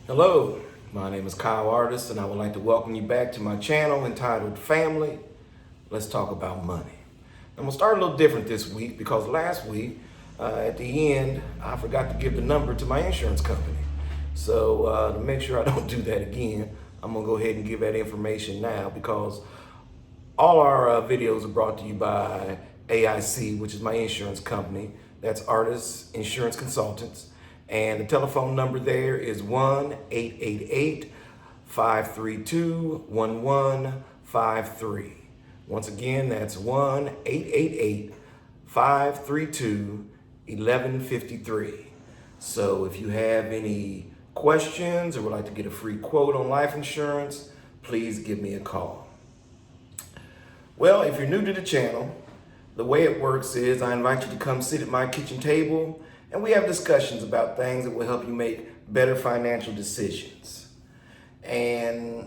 Hello, my name is Kyle Artist, and I would like to welcome you back to my channel entitled Family. Let's talk about money. I'm gonna start a little different this week because last week, at the end, I forgot to give the number to my insurance company. So to make sure I don't do that again, I'm gonna go ahead and give that information now because all our videos are brought to you by AIC, which is my insurance company. That's Artists Insurance Consultants. And the telephone number there is 1-888-532-1153. Once again, that's 1-888-532-1153. So if you have any questions or would like to get a free quote on life insurance, please give me a call. Well, if you're new to the channel, the way it works is I invite you to come sit at my kitchen table and we have discussions about things that will help you make better financial decisions. And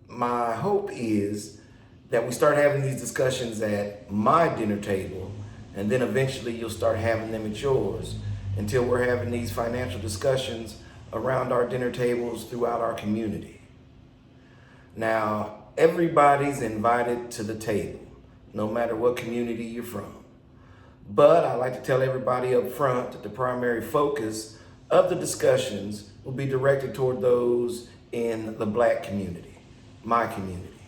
my hope is that we start having these discussions at my dinner table, and then eventually you'll start having them at yours until we're having these financial discussions around our dinner tables throughout our community. Now, everybody's invited to the table, no matter what community you're from. But I like to tell everybody up front that the primary focus of the discussions will be directed toward those in the Black community, my community.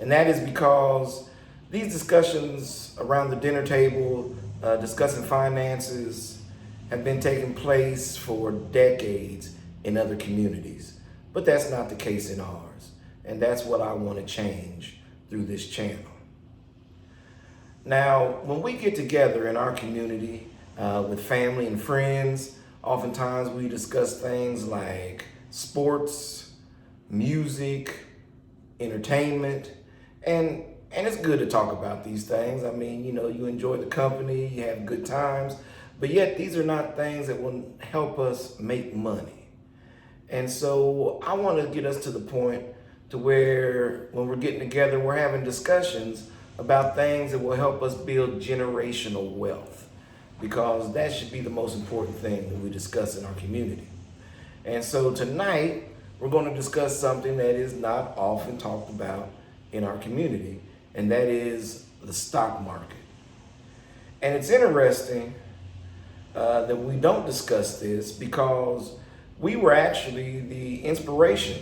And that is because these discussions around the dinner table, discussing finances, have been taking place for decades in other communities. But that's not the case in ours. And that's what I want to change through this channel. Now, when we get together in our community with family and friends, oftentimes we discuss things like sports, music, entertainment, and it's good to talk about these things. I mean, you enjoy the company, you have good times, but yet these are not things that will help us make money. And so I want to get us to the point to where when we're getting together, we're having discussions about things that will help us build generational wealth, because that should be the most important thing that we discuss in our community. And so tonight, we're going to discuss something that is not often talked about in our community, and that is the stock market. And it's interesting that we don't discuss this because we were actually the inspiration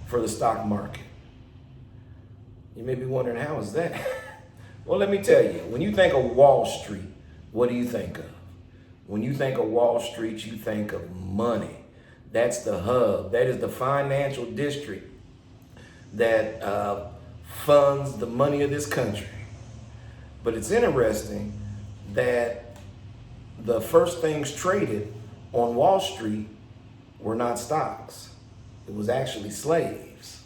for the stock market. You may be wondering, how is that? Well, let me tell you, when you think of Wall Street, what do you think of? When you think of Wall Street, you think of money. That's the hub. That is the financial district that funds the money of this country. But it's interesting that the first things traded on Wall Street were not stocks. It was actually slaves.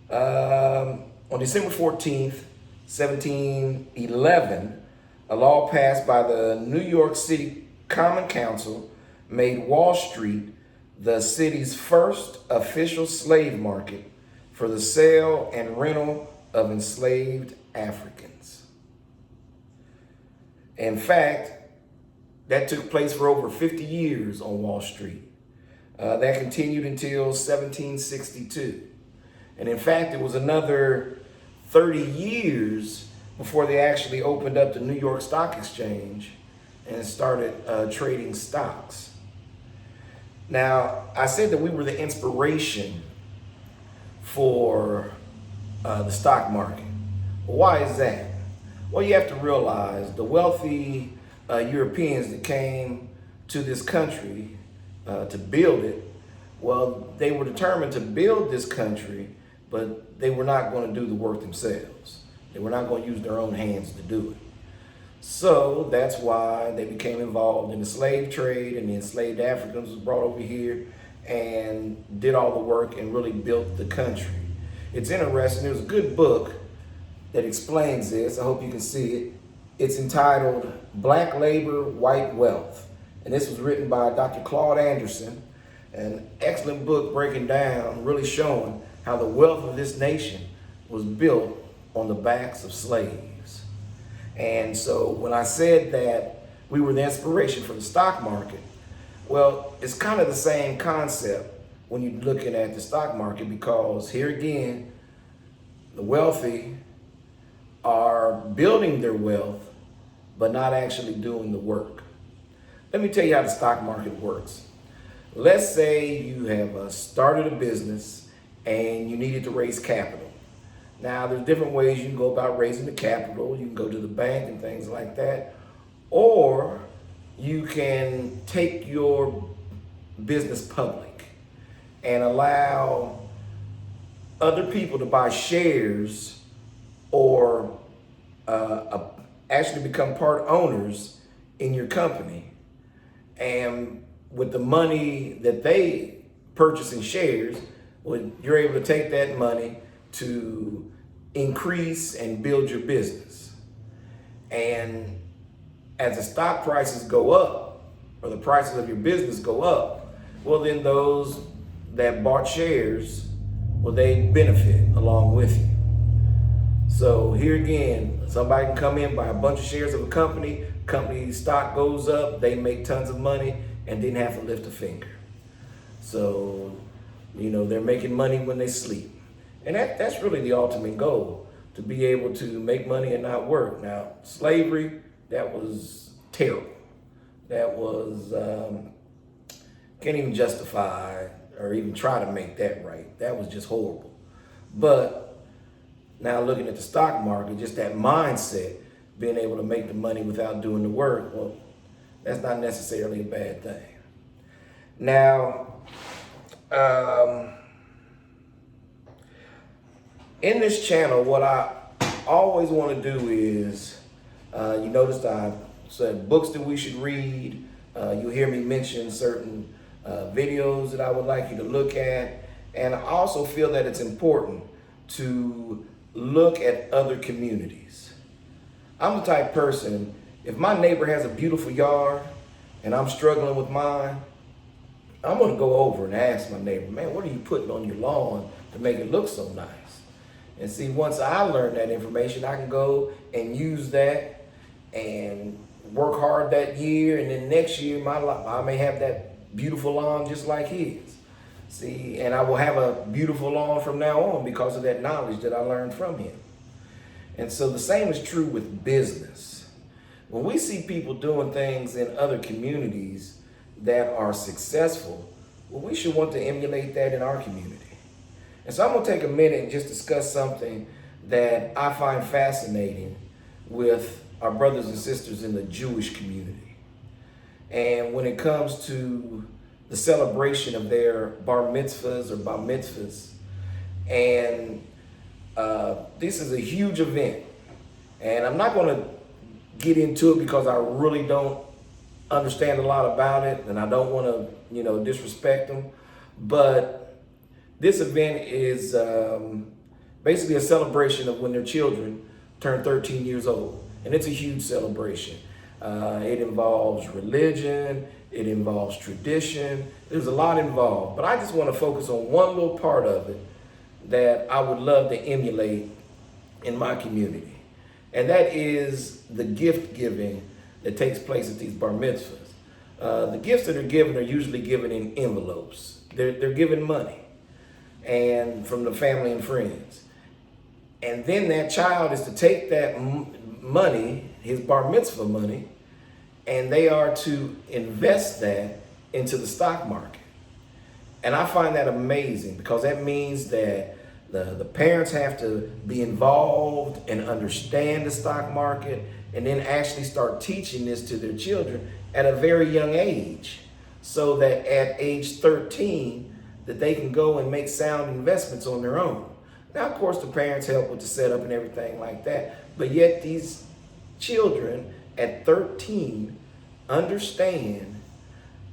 On December 14th, 1711, a law passed by the New York City Common Council made Wall Street the city's first official slave market for the sale and rental of enslaved Africans. In fact, that took place for over 50 years on Wall Street. That continued until 1762. And in fact, it was another 30 years before they actually opened up the New York Stock Exchange and started trading stocks. Now, I said that we were the inspiration for the stock market. Well, why is that? Well, you have to realize the wealthy Europeans that came to this country to build it, well, they were determined to build this country, but they were not going to do the work themselves. They were not going to use their own hands to do it. So that's why they became involved in the slave trade, and the enslaved Africans was brought over here and did all the work and really built the country. It's interesting. There's a good book that explains this. I hope you can see it. It's entitled Black Labor, White Wealth. And this was written by Dr. Claude Anderson, an excellent book breaking down, really showing how the wealth of this nation was built on the backs of slaves. And so when I said that we were the inspiration for the stock market, well, it's kind of the same concept when you're looking at the stock market, because here again, the wealthy are building their wealth, but not actually doing the work. Let me tell you how the stock market works. Let's say you have started a business and you needed to raise capital. Now, there's different ways you can go about raising the capital. You can go to the bank and things like that, or you can take your business public and allow other people to buy shares or actually become part owners in your company. And with the money that they purchase in shares, well, you're able to take that money to increase and build your business. And as the stock prices go up, or the prices of your business go up, well, then those that bought shares, well, they benefit along with you. So here again, somebody can come in, buy a bunch of shares of a company stock goes up, they make tons of money and didn't have to lift a finger. So, they're making money when they sleep. And that's really the ultimate goal, to be able to make money and not work. Now, slavery, that was terrible. That was, can't even justify or even try to make that right. That was just horrible. But now looking at the stock market, just that mindset, being able to make the money without doing the work, well, that's not necessarily a bad thing. Now, in this channel, what I always want to do is, you noticed I said books that we should read. You'll hear me mention certain videos that I would like you to look at. And I also feel that it's important to look at other communities. I'm the type person, if my neighbor has a beautiful yard and I'm struggling with mine, I'm gonna go over and ask my neighbor, man, what are you putting on your lawn to make it look so nice? And see, once I learn that information, I can go and use that and work hard that year, and then next year I may have that beautiful lawn just like his. See, and I will have a beautiful lawn from now on because of that knowledge that I learned from him. And so the same is true with business. When we see people doing things in other communities that are successful, well, we should want to emulate that in our community. And so I'm going to take a minute and just discuss something that I find fascinating with our brothers and sisters in the Jewish community. And when it comes to the celebration of their bar mitzvahs or bar mitzvahs, and this is a huge event. And I'm not going to get into it because I really don't understand a lot about it, and I don't want to, disrespect them. But this event is basically a celebration of when their children turn 13 years old. And it's a huge celebration. It involves religion, it involves tradition. There's a lot involved, but I just want to focus on one little part of it that I would love to emulate in my community. And that is the gift giving that takes place at these bar mitzvahs. The gifts that are given are usually given in envelopes. They're given money and from the family and friends. And then that child is to take that money, his bar mitzvah money, and they are to invest that into the stock market. And I find that amazing because that means that the parents have to be involved and understand the stock market, and then actually start teaching this to their children at a very young age, so that at age 13, that they can go and make sound investments on their own. Now, of course, the parents help with the setup and everything like that, but yet these children at 13 understand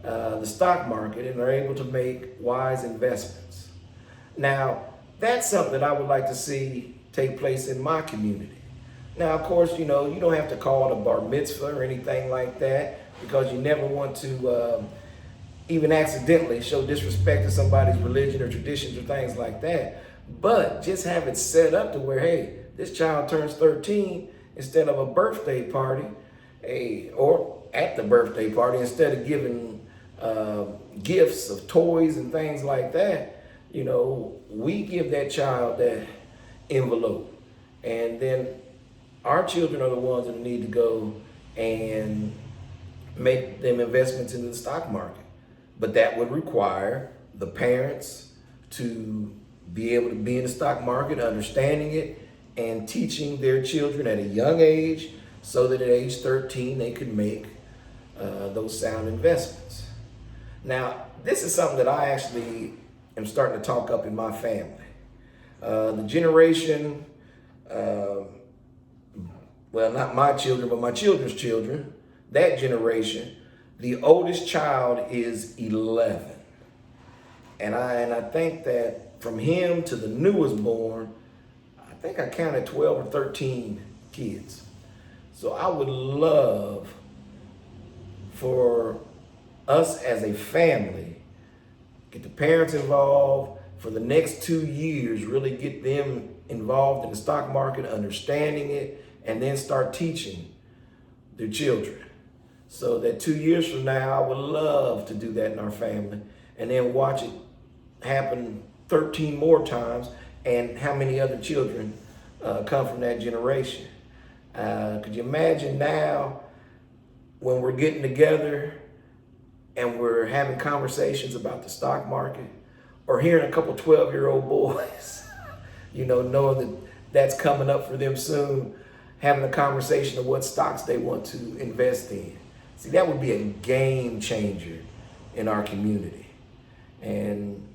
the stock market and are able to make wise investments. Now, that's something that I would like to see take place in my community. Now, of course, you don't have to call it a bar mitzvah or anything like that, because you never want to even accidentally show disrespect to somebody's religion or traditions or things like that. But just have it set up to where, hey, this child turns 13, instead of a birthday party, or at the birthday party, instead of giving gifts of toys and things like that, we give that child that envelope. And then our children are the ones that need to go and make them investments into the stock market. But that would require the parents to be able to be in the stock market, understanding it, and teaching their children at a young age so that at age 13 they could make those sound investments. Now, this is something that I actually am starting to talk up in my family. The generation, not my children, but my children's children, that generation, the oldest child is 11. And I think that from him to the newest born, I think I counted 12 or 13 kids. So I would love for us as a family, get the parents involved for the next 2 years, really get them involved in the stock market, understanding it, and then start teaching their children. So that 2 years from now, I would love to do that in our family and then watch it happen 13 more times, and how many other children come from that generation. Could you imagine now when we're getting together and we're having conversations about the stock market, or hearing a couple 12-year-old boys, knowing that that's coming up for them soon, having a conversation of what stocks they want to invest in. See, that would be a game changer in our community. And,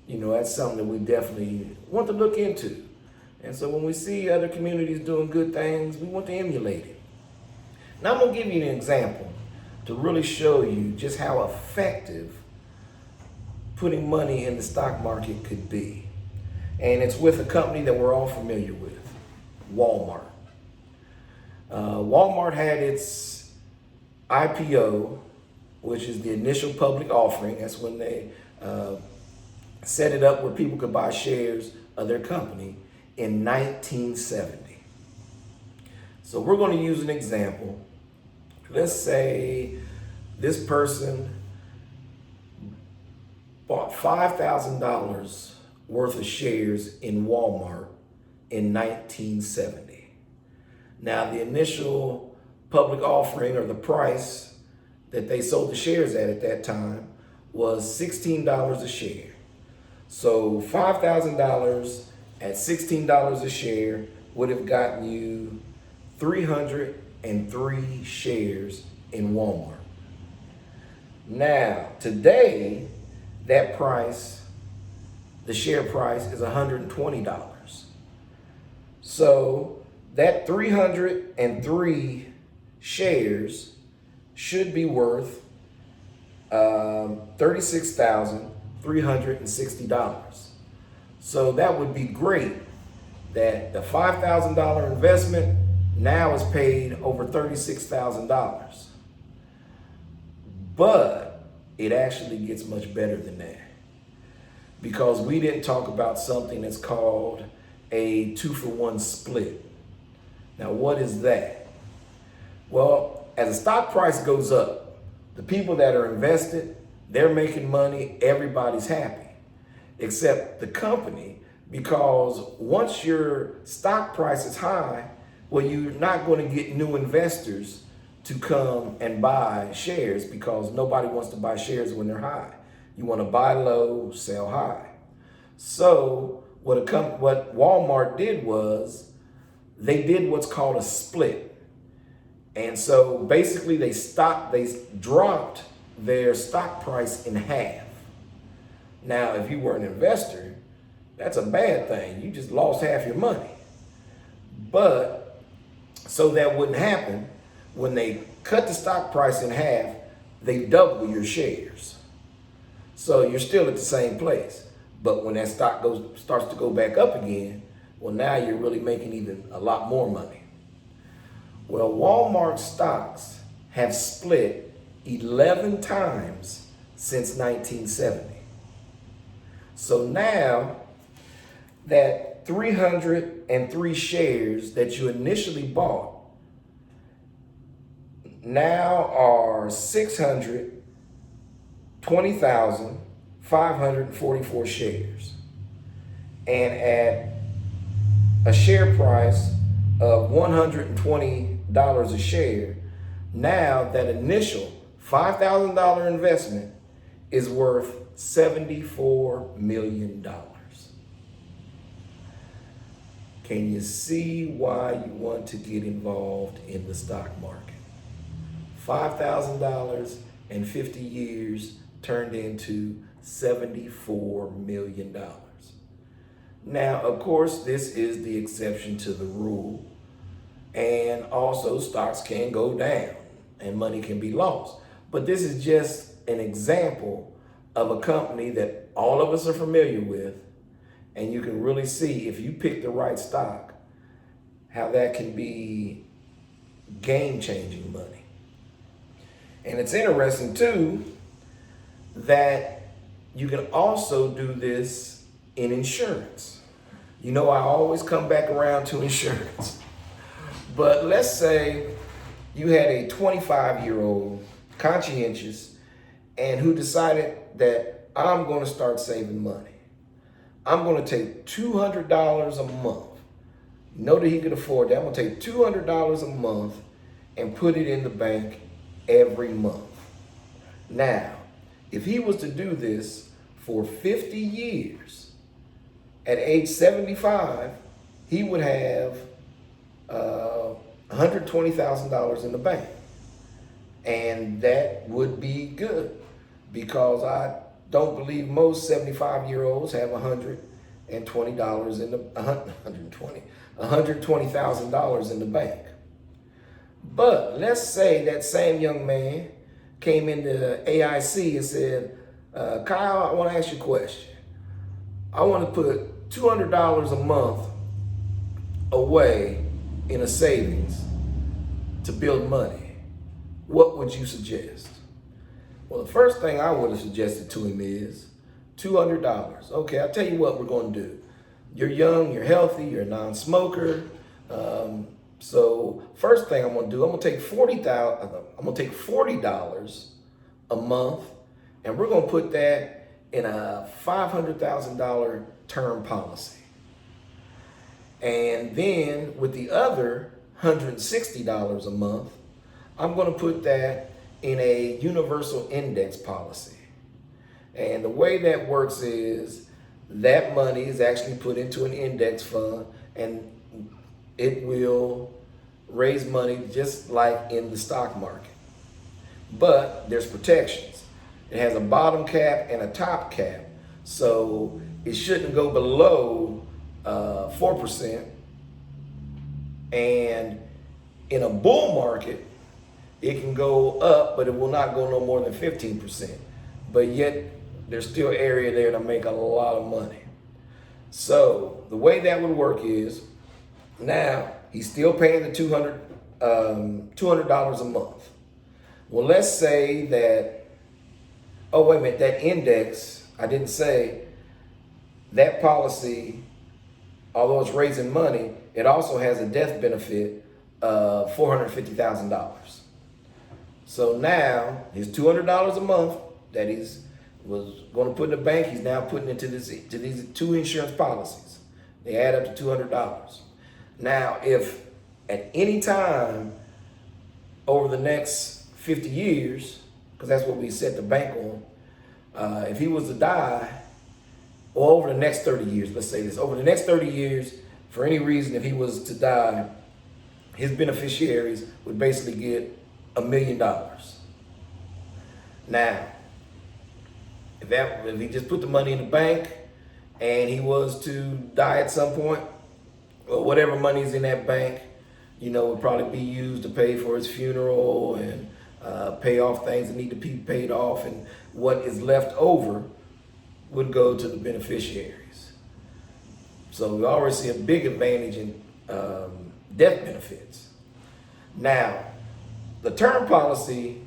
that's something that we definitely want to look into. And so when we see other communities doing good things, we want to emulate it. Now I'm going to give you an example to really show you just how effective putting money in the stock market could be. And it's with a company that we're all familiar with, Walmart. Walmart had its IPO, which is the initial public offering. That's when they set it up where people could buy shares of their company in 1970. So we're going to use an example. Let's say this person bought $5,000 worth of shares in Walmart in 1970. Now, the initial public offering, or the price that they sold the shares at that time, was $16 a share. So $5,000 at $16 a share would have gotten you 303 shares in Walmart. Now, today, that price, the share price, is $120. So that 303 shares should be worth $36,360. So that would be great that the $5,000 investment now is paid over $36,000. But it actually gets much better than that, because we didn't talk about something that's called a 2-for-1 split. Now, what is that? Well, as the stock price goes up, the people that are invested, they're making money, everybody's happy, except the company, because once your stock price is high, well, you're not going to get new investors to come and buy shares, because nobody wants to buy shares when they're high. You want to buy low, sell high. So what Walmart did was they did what's called a split. And so basically they dropped their stock price in half. Now, if you were an investor, that's a bad thing. You just lost half your money. But so that wouldn't happen, when they cut the stock price in half, they double your shares. So you're still at the same place. But when that stock starts to go back up again, well, now you're really making even a lot more money. Well, Walmart stocks have split 11 times since 1970. So now that 303 shares that you initially bought now are 600 20,544 shares. And at a share price of $120 a share, now that initial $5,000 investment is worth $74 million. Can you see why you want to get involved in the stock market? $5,000 in 50 years turned into $74 million. Now, of course, this is the exception to the rule. And also stocks can go down and money can be lost. But this is just an example of a company that all of us are familiar with. And you can really see, if you pick the right stock, how that can be game-changing money. And it's interesting too that you can also do this in insurance. You know, I always come back around to insurance. But let's say you had a 25-year-old conscientious and who decided that I'm going to start saving money. I'm going to take $200 a month. Know that he could afford that. I'm going to take $200 a month and put it in the bank every month. Now, if he was to do this for 50 years, at age 75, he would have $120,000 in the bank. And that would be good, because I don't believe most 75-year-olds have $120 in the $120,000 in the bank. But let's say that same young man came into AIC and said, Kyle, I want to ask you a question. I want to put $200 a month away in a savings to build money. What would you suggest? Well, the first thing I would have suggested to him is $200. Okay, I'll tell you what we're going to do. You're young, you're healthy, you're a non-smoker. So first thing I'm going to do, I'm going to take $40 a month, and we're going to put that in a $500,000 term policy. And then with the other $160 a month, I'm going to put that in a universal index policy. And the way that works is that money is actually put into an index fund, and it will raise money just like in the stock market. But there's protections. It has a bottom cap and a top cap. So it shouldn't go below 4%. And in a bull market, it can go up, but it will not go no more than 15%. But yet, there's still area there to make a lot of money. So the way that would work is, now he's still paying the $200 a month. Well, let's say that, oh, wait a minute, that index, I didn't say, that policy, although it's raising money, it also has a death benefit of $450,000. So now his $200 a month that he was going to put in the bank, he's now putting into these two insurance policies. They add up to $200. Now, if at any time over the next 50 years, because that's what we set the bank on, if he was to die, or over the next 30 years, let's say this, over the next 30 years, for any reason, if he was to die, his beneficiaries would basically get $1 million. Now, if he just put the money in the bank and he was to die at some point, well, whatever money's in that bank, would probably be used to pay for his funeral and pay off things that need to be paid off, and what is left over would go to the beneficiaries. So we already see a big advantage in death benefits. Now, the term policy,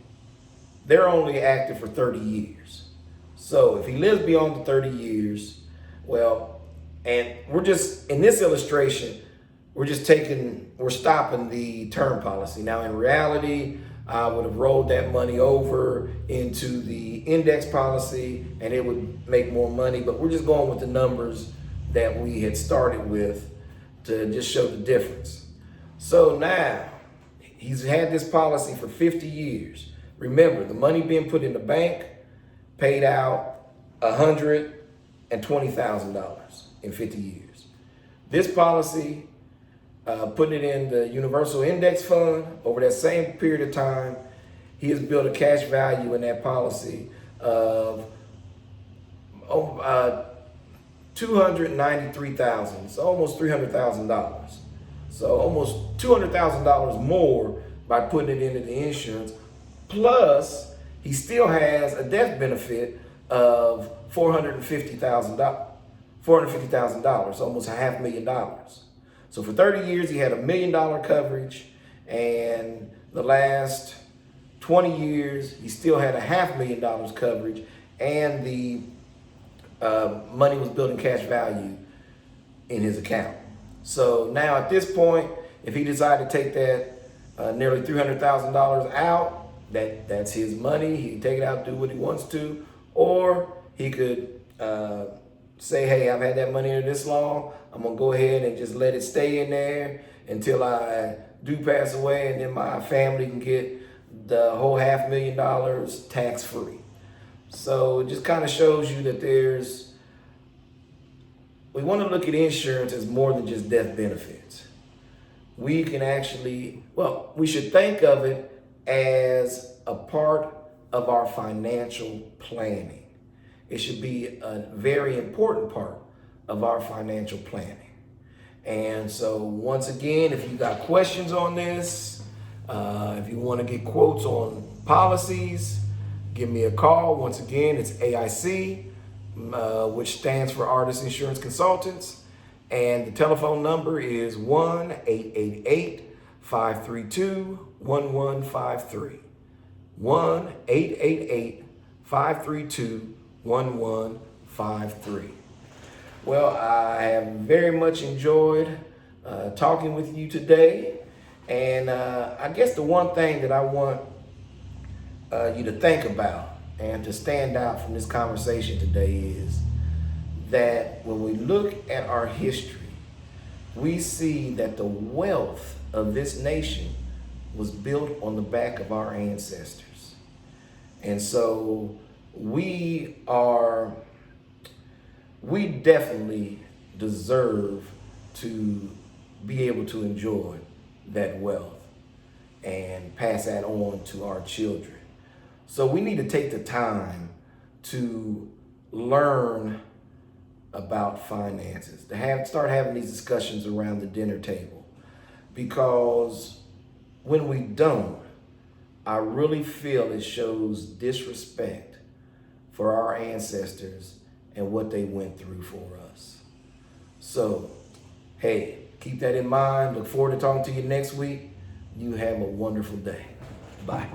they're only active for 30 years. So if he lives beyond the 30 years, well, and we're just, in this illustration, we're stopping the term policy. Now, in reality, I would have rolled that money over into the index policy and it would make more money. But we're just going with the numbers that we had started with to just show the difference. So now he's had this policy for 50 years. Remember, the money being put in the bank paid out $120,000 in 50 years. This policy, putting it in the Universal Index Fund over that same period of time, he has built a cash value in that policy of $293,000, so almost $300,000. So almost $200,000 more by putting it into the insurance. Plus, he still has a death benefit of $450,000, almost $500,000. So for 30 years, he had $1 million coverage, and the last 20 years, he still had $500,000 coverage, and the money was building cash value in his account. So now at this point, if he decided to take that nearly $300,000 out, that's his money. He can take it out, do what he wants to, or he could say, hey, I've had that money in this long. I'm gonna go ahead and just let it stay in there until I do pass away, and then my family can get the whole $500,000 tax-free. So it just kind of shows you that we want to look at insurance as more than just death benefits. We can actually, we should think of it as a part of our financial planning. It should be a very important part of our financial planning. And so once again, if you got questions on this, if you want to get quotes on policies, give me a call. Once again, it's AIC, which stands for Artis Insurance Consultants. And the telephone number is 1-888-532-1153. 1-888-532-1153. Well, I have very much enjoyed talking with you today. And I guess the one thing that I want you to think about and to stand out from this conversation today is that when we look at our history, we see that the wealth of this nation was built on the back of our ancestors. And so we definitely deserve to be able to enjoy that wealth and pass that on to our children. So we need to take the time to learn about finances, to start having these discussions around the dinner table. Because when we don't, I really feel it shows disrespect for our ancestors and what they went through for us. So, hey, keep that in mind. Look forward to talking to you next week. You have a wonderful day. Bye.